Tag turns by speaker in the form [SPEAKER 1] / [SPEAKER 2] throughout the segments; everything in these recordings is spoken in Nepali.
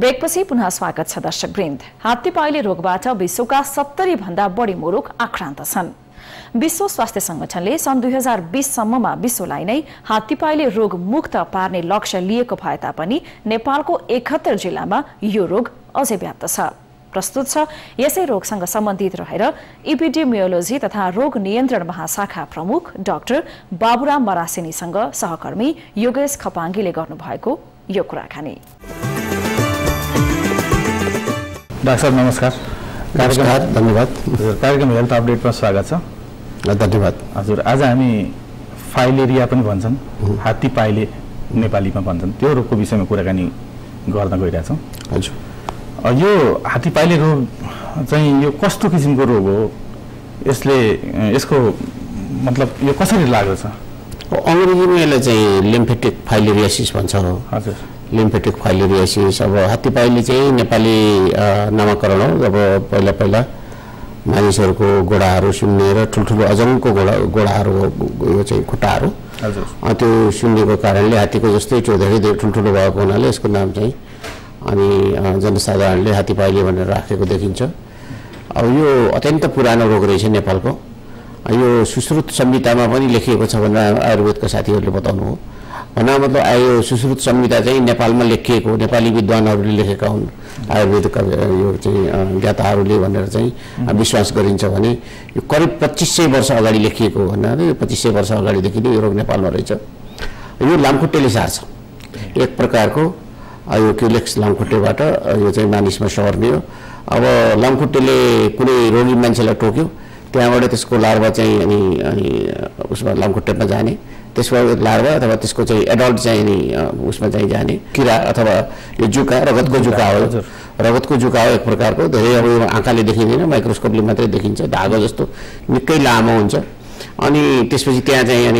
[SPEAKER 1] ब्रेकपछि पुनः स्वागत छ दर्शकवृन्द। हात्तीपाइले रोगबाट विश्वका 70 भन्दा बढी मुलुक आक्रान्त छन्। विश्व स्वास्थ्य संगठनले सन् 2020 सम्ममा विश्वलाई नै हात्तीपाइले रोग मुक्त पार्ने लक्ष्य लिएको भए तापनि नेपालको 71 जिल्लामा यो रोग अझै व्याप्त छ। प्रस्तुत छ यसै रोगसँग सम्बन्धित रहेर एपिडेमियोलोजी तथा रोग नियन्त्रण महाशाखा प्रमुख डाक्टर बाबुराम मरासिनीसँग सहकर्मी योगेश खपाङ्गीले गर्नुभएको यो कुराकानी।
[SPEAKER 2] डाक्टर साहब नमस्कार।
[SPEAKER 3] धन्यवाद।
[SPEAKER 2] कार्यक्रम हेल्थ अपडेटमा स्वागत छ।
[SPEAKER 3] धन्यवाद।
[SPEAKER 2] हजुर, आज हामी फाइलेरिया पनि भन्छन्, हात्तीपाइले नेपालीमा भन्छन्, त्यो रोगको विषयमा कुराकानी गर्न गइरहेछौँ।
[SPEAKER 3] हजुर,
[SPEAKER 2] यो हात्तीपाइले रोग चाहिँ यो कस्तो किसिमको रोग हो? यसको मतलब यो कसरी लाग्दछ?
[SPEAKER 3] अङ्ग्रेजीमा यसलाई चाहिँ लिम्फेटिक फाइलेरियासिस भन्छ।
[SPEAKER 2] हजुर,
[SPEAKER 3] लिम्फेटिक फाइलेरियासिस। अब हात्तीपाइले चाहिँ नेपाली नामाकरण हो। अब पहिला पहिला मानिसहरूको गोडाहरू सुन्ने र ठुल्ठुलो अजङ्गको गोडाहरू यो चाहिँ खुट्टाहरू त्यो सुन्नेको कारणले हात्तीको जस्तै धेरै ठुल्ठुलो भएको हुनाले यसको नाम चाहिँ अनि जनसाधारणले हात्तीपाइले भनेर राखेको देखिन्छ। अब यो अत्यन्त पुरानो रोग रहेछ नेपालको। यो सुश्रुत संहितामा पनि लेखिएको छ भनेर आयुर्वेदका साथीहरूले बताउनु हो। भन्दा मतलब यो सुश्रुत संहिता चाहिँ नेपालमा लेखिएको, नेपाली विद्वानहरूले लेखेका हुन्, आयुर्वेदका यो चाहिँ ज्ञाताहरूले भनेर चाहिँ विश्वास गरिन्छ भने यो करिब 2500 वर्ष अगाडि लेखिएको भन्नाले यो 2500 वर्ष अगाडिदेखि नै यो रोग नेपालमा रहेछ। यो लामखुट्टेले सार्छ एक प्रकारको। यो क्युलेक्स लामखुट्टेबाट यो चाहिँ मानिसमा सर्ने हो। अब लामखुट्टेले कुनै रोगी मान्छेलाई टोक्यो, त्यहाँबाट त्यसको लार्भा चाहिँ अनि उसमा लामखुट्टेमा जाने, त्यसबाट लार्भा अथवा त्यसको चाहिँ एडल्ट चाहिँ अनि उसमा चाहिँ जाने किरा अथवा यो जुका, रगतको जुका हो। रगतको जुका हो एक प्रकारको। धेरै अब यो आँखाले देखिँदैन, माइक्रोस्कोपले मात्रै देखिन्छ। धागो जस्तो निकै लामो हुन्छ। अनि त्यसपछि त्यहाँ चाहिँ अनि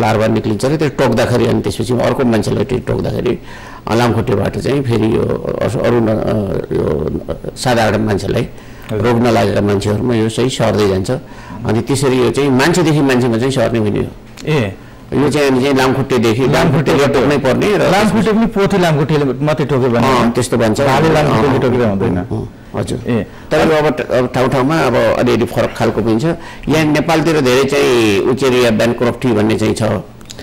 [SPEAKER 3] लार्भा निक्लिन्छ र त्यो टोक्दाखेरि अनि त्यसपछि अर्को मान्छेलाई टोक्दाखेरि लामखुट्टेबाट चाहिँ फेरि यो अरू यो साधारण मान्छेलाई रोग नलागेका मान्छेहरूमा यो चाहिँ सर्दै जान्छ। अनि त्यसरी यो चाहिँ मान्छेदेखि मान्छेमा चाहिँ सर्ने हुने हो। यो चाहिँ लामखुट्टेदेखि लामखुट्टेले टोक्नै पर्ने र
[SPEAKER 2] लामखुट्टे पनि पोथी लामखुट्टेले मात्रै टोक्यो भने
[SPEAKER 3] त्यस्तो भन्छ।
[SPEAKER 2] लामखुट्टेले टोकेर हुँदैन।
[SPEAKER 3] हजुर, तर अब ठाउँ ठाउँमा अब अलिअलि फरक खालको पनि छ। यहाँ नेपालतिर धेरै चाहिँ उचेरिया ब्यानक्रोफ्टी भन्ने चाहिँ छ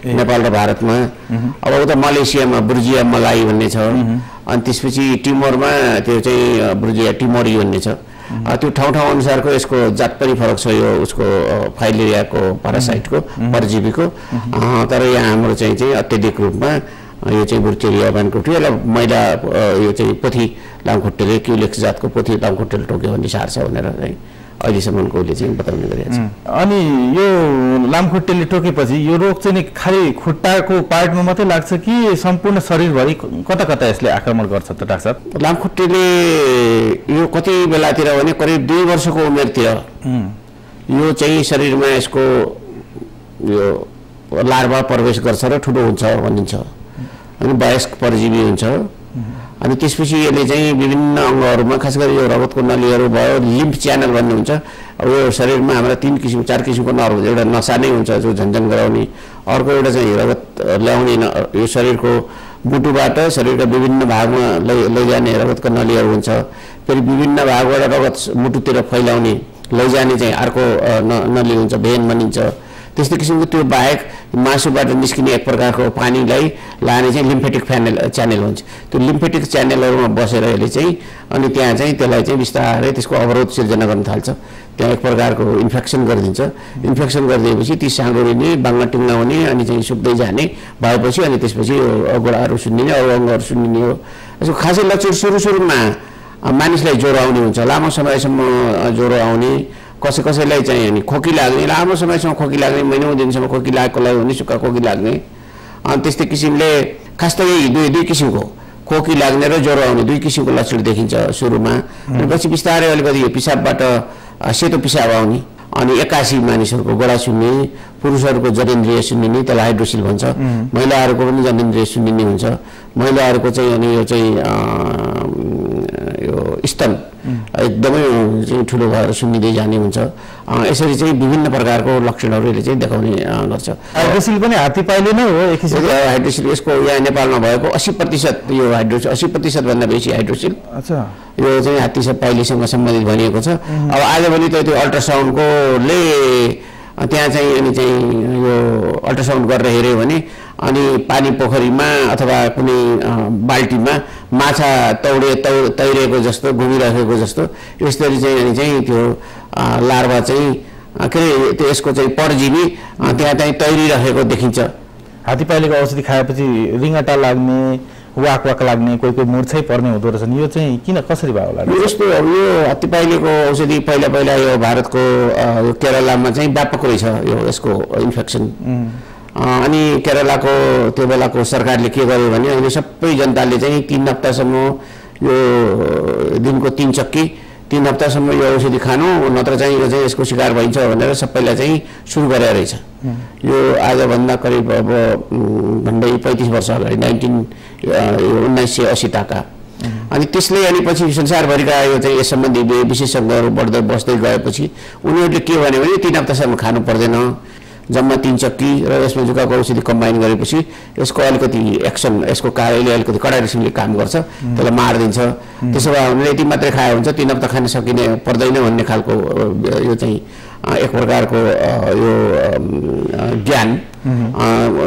[SPEAKER 3] नेपाल र भारतमा। अब उता मलेसियामा ब्रुजिया मलाई भन्ने छ। अनि त्यसपछि टिमोरमा त्यो चाहिँ ब्रुजिया टिमोरी भन्ने छ। त्यो ठाउँ ठाउँ अनुसारको यसको जात पनि फरक छ यो उसको फाइलेरियाको प्यारासाइटको परजीवीको। तर यहाँ हाम्रो चाहिँ अत्याधिक रूपमा यो चाहिँ ब्रुचेरिया ब्यानक्रोफ्टी यसलाई मैला यो चाहिँ पोथी लामखुट्टेले क्युलेक्स जातको पोथी लामखुट्टेले टोक्यो भने सार्छ भनेर चाहिँ अहिलेसम्मकोले चाहिँ बताउने गरिएको छ।
[SPEAKER 2] अनि यो लामखुट्टेले टोकेपछि यो रोग चाहिँ खालि खुट्टाको पार्टमा मात्रै लाग्छ कि सम्पूर्ण शरीरभरि कता कता यसले आक्रमण गर्छ त डाक्टर साहब?
[SPEAKER 3] लामखुट्टेले यो कति बेलातिर भने करिब 2 वर्षको उमेरतिर यो चाहिँ शरीरमा यसको यो लार्भा प्रवेश गर्छ र ठुलो हुन्छ भनिन्छ। अनि वयस्क परजीवी हुन्छ। अनि त्यसपछि यसले चाहिँ विभिन्न अङ्गहरूमा खास गरी यो रगतको नलीहरू भयो, लिम्फ च्यानल भन्ने हुन्छ। अब यो शरीरमा हाम्रा 4 किसिमको नर्भ हुन्छ। एउटा नसा नै हुन्छ जो झन्झन गराउने, अर्को एउटा चाहिँ रगत ल्याउने यो शरीरको बुटुबाट शरीरका विभिन्न भागमा लैजाने रगतका नलीहरू हुन्छ। फेरि विभिन्न भागबाट रगत मुटुतिर फैलाउने लैजाने चाहिँ अर्को नली हुन्छ, भेन भनिन्छ। त्यस्तै किसिमको त्यो बाहेक मासुबाट निस्किने एक प्रकारको पानीलाई लाने चाहिँ लिम्फेटिक च्यानल हुन्छ। त्यो लिम्फेटिक च्यानलहरूमा बसेर यसले चाहिँ अनि त्यहाँ चाहिँ त्यसलाई चाहिँ बिस्तारै त्यसको अवरोध सिर्जना गर्न थाल्छ। त्यहाँ एक प्रकारको इन्फेक्सन गरिदिन्छ। इन्फेक्सन गरिदिएपछि ती साँगुरिने, बाङ्गा टिङ्गा हुने अनि चाहिँ सुक्दै जाने भएपछि अनि त्यसपछि गोडाहरू सुन्निने, अरू अङ्गहरू सुन्निने हो। यसको खासै लक्षण सुरुमा मानिसलाई ज्वरो आउने हुन्छ, लामो समयसम्म ज्वरो आउने, कसैलाई चाहिँ अनि खोकी लाग्ने, लामो समयसम्म खोकी लाग्ने, महिनौँ दिनसम्म खोकी लागेकोलाई हुने, सुक्खा खोकी लाग्ने। अनि त्यस्तै किसिमले खास त यही दुई किसिमको खोकी लाग्ने र ज्वरो आउने 2 किसिमको लक्षण देखिन्छ सुरुमा। अनि पछि बिस्तारै अलिकति यो पिसाबबाट सेतो पिसाब आउने, अनि 81 मानिसहरूको गोडा सुन्ने, पुरुषहरूको जनेन्द्रिय सुन्निने, त्यसलाई हाइड्रोसिल भन्छ। महिलाहरूको पनि जनेन्द्रिय सुन्निने हुन्छ। महिलाहरूको चाहिँ अनि यो चाहिँ यो स्तन एकदमै चाहिँ ठुलो भएर सुन्निँदै जाने हुन्छ। यसरी चाहिँ विभिन्न प्रकारको लक्षणहरू यसले चाहिँ देखाउने गर्छ।
[SPEAKER 2] हाइड्रोसिल पनि हात्तीपाइले नै हो एक किसिमको।
[SPEAKER 3] हाइड्रोसिल यसको यहाँ नेपालमा भएको 80% यो हाइड्रोसिल 80% भन्दा बेसी हाइड्रोसिल यो चाहिँ हात्तीपाइलेसँग सम्बन्धित भनिएको छ। अब आजभोलि त त्यो अल्ट्रासाउन्डकोले त्यहाँ चाहिँ अनि चाहिँ यो अल्ट्रासाउन्ड गरेर हेऱ्यो भने अनि पानी पोखरीमा अथवा कुनै बाल्टीमा माछा तैरेको जस्तो घुमिरहेको जस्तो यसरी चाहिँ अनि चाहिँ त्यो लार्भा चाहिँ के अरे त्यो यसको चाहिँ परजीवी त्यहाँ चाहिँ तैरिरहेको देखिन्छ।
[SPEAKER 2] हात्तीपाइलेको औषधि खाएपछि रिङ्गटा लाग्ने वाक लाग्ने कोही मूर्छै पर्ने हुँदो रहेछ। यो चाहिँ किन कसरी भयो होला?
[SPEAKER 3] यस्तो यो हात्तीपाइलेको औषधि पहिला यो भारतको यो केरलामा चाहिँ व्यापक रहेछ यो यसको इन्फेक्सन। अनि केरलाको त्यो बेलाको सरकारले के गर्यो भने अहिले सबै जनताले चाहिँ 3 हप्तासम्म यो दिनको 3 चक्की 3 हप्तासम्म यो औषधि खानु नत्र चाहिँ यो चाहिँ यसको शिकार भइन्छ भनेर सबैलाई चाहिँ सुरु गरेर रहेछ। यो आजभन्दा करिब अब झन्डै 35 वर्ष अगाडि 1980 ताका। अनि त्यसले अनि पछि संसारभरिका यो चाहिँ यस सम्बन्धी विशेषज्ञहरू बस्दै गएपछि उनीहरूले के भन्यो भने 3 हप्तासम्म खानु पर्दैन, जम्मा 3 चक्की र यसमा जुकाको औषधि कम्बाइन गरेपछि यसको अलिकति एक्सन यसको कार्यले अलिकति कडा किसिमले काम गर्छ, त्यसलाई मारिदिन्छ। त्यसो भए हामीले यति मात्रै खाए हुन्छ 3 हप्ता खान सकिने पर्दैन भन्ने खालको यो चाहिँ एक प्रकारको यो ज्ञान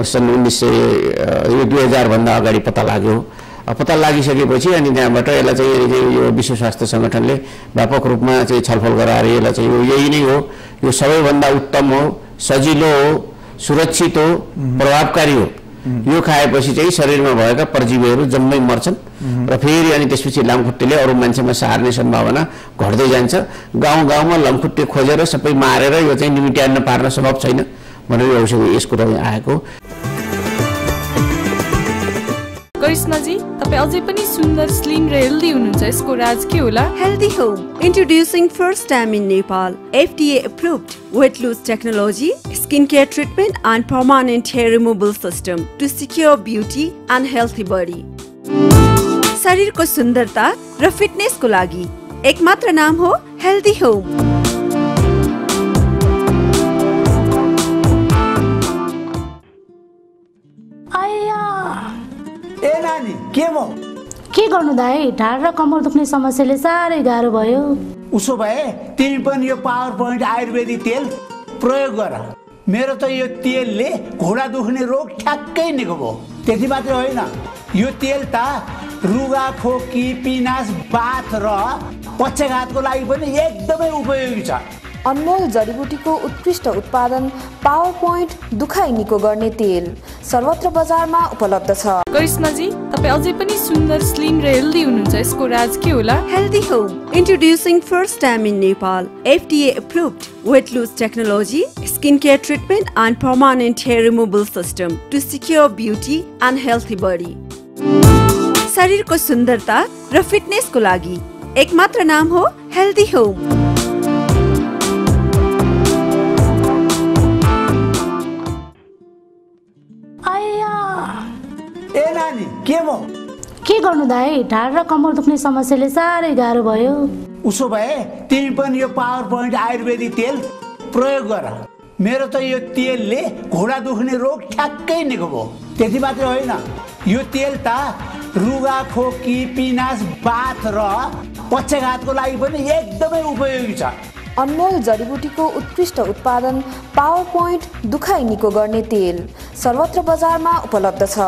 [SPEAKER 3] सन् 2000 भन्दा अगाडि पत्ता लाग्यो। पत्ता लागिसकेपछि अनि त्यहाँबाट यसलाई चाहिँ यो विश्व स्वास्थ्य सङ्गठनले व्यापक रूपमा चाहिँ छलफल गराएर यसलाई चाहिँ यही नै हो, यो सबैभन्दा उत्तम हो, सजिलो हो, सुरक्षित हो, प्रभावकारी हो। यो खाएपछि चाहिँ शरीरमा भएका परजीवीहरू जम्मै मर्छन् र फेरि अनि त्यसपछि लामखुट्टेले अरू मान्छेमा सार्ने सम्भावना घट्दै जान्छ। गाउँमा लामखुट्टे खोजेर सबै मारेर यो चाहिँ निमिट्यान्न पार्न सम्भव छैन भनेर यो औषधि यसको लागि आएको।
[SPEAKER 4] करिश्माजी, तपाईं अझै पनि सुन्दर, स्लिम र हेल्दी हुनुहुन्छ, यसको राज के होला?
[SPEAKER 5] Healthy Home, introducing first time in Nepal, FDA approved weight loss technology, skincare treatment and permanent hair removal system to secure beauty and healthy body. शरीरको सुन्दरता र फिटनेसको लागि एकमात्र नाम हो Healthy Home.
[SPEAKER 6] के गर्नु दाइ, ढाड र कमर दुख्ने समस्याले साह्रै गाह्रो भयो।
[SPEAKER 7] उसो भए तिमी पनि यो पावर पोइन्ट आयुर्वेदिक तेल प्रयोग गर। मेरो त यो तेलले घुँडा दुख्ने रोग ठ्याक्कै निको भयो। त्यति मात्रै होइन, यो तेल त रुगा खोकी पिनास बाथ र पक्षघातको लागि पनि एकदमै उपयोगी छ।
[SPEAKER 8] अनमोल जडीबुटीको उत्कृष्ट उत्पादन पावर पोइन्ट दुखाइ निको गर्ने तेल सर्वत्र बजारमा उपलब्ध छ।
[SPEAKER 4] करिश्माजी, तपाईं अझै पनि सुन्दर, स्लिम र हेल्दी हुनुहुन्छ, यसको राज के होला?
[SPEAKER 5] Healthy Home, introducing first time in Nepal, FDA approved weight loss technology, skincare treatment and permanent hair removal system to secure beauty and healthy body. शरीरको सुन्दरता र फिटनेसको लागि एकमात्र नाम हो Healthy Home.
[SPEAKER 6] के गर्नु दाइ, ढाड र कमर दुख्ने समस्याले साह्रै गाह्रो भयो।
[SPEAKER 7] उसो भए तिमी पनि यो पावर पोइन्ट आयुर्वेदिक तेल प्रयोग गर। मेरो त यो तेलले घुँडा दुख्ने रोग ठ्याक्कै निको भयो। त्यति मात्रै होइन, यो तेल त रुगा खोकी पिनास बाथ र पक्षघातको लागि पनि एकदमै उपयोगी छ।
[SPEAKER 8] अनमोल जडीबुटीको उत्कृष्ट उत्पादन पावर पोइन्ट दुखाइ निको गर्ने तेल सर्वत्र बजारमा उपलब्ध छ।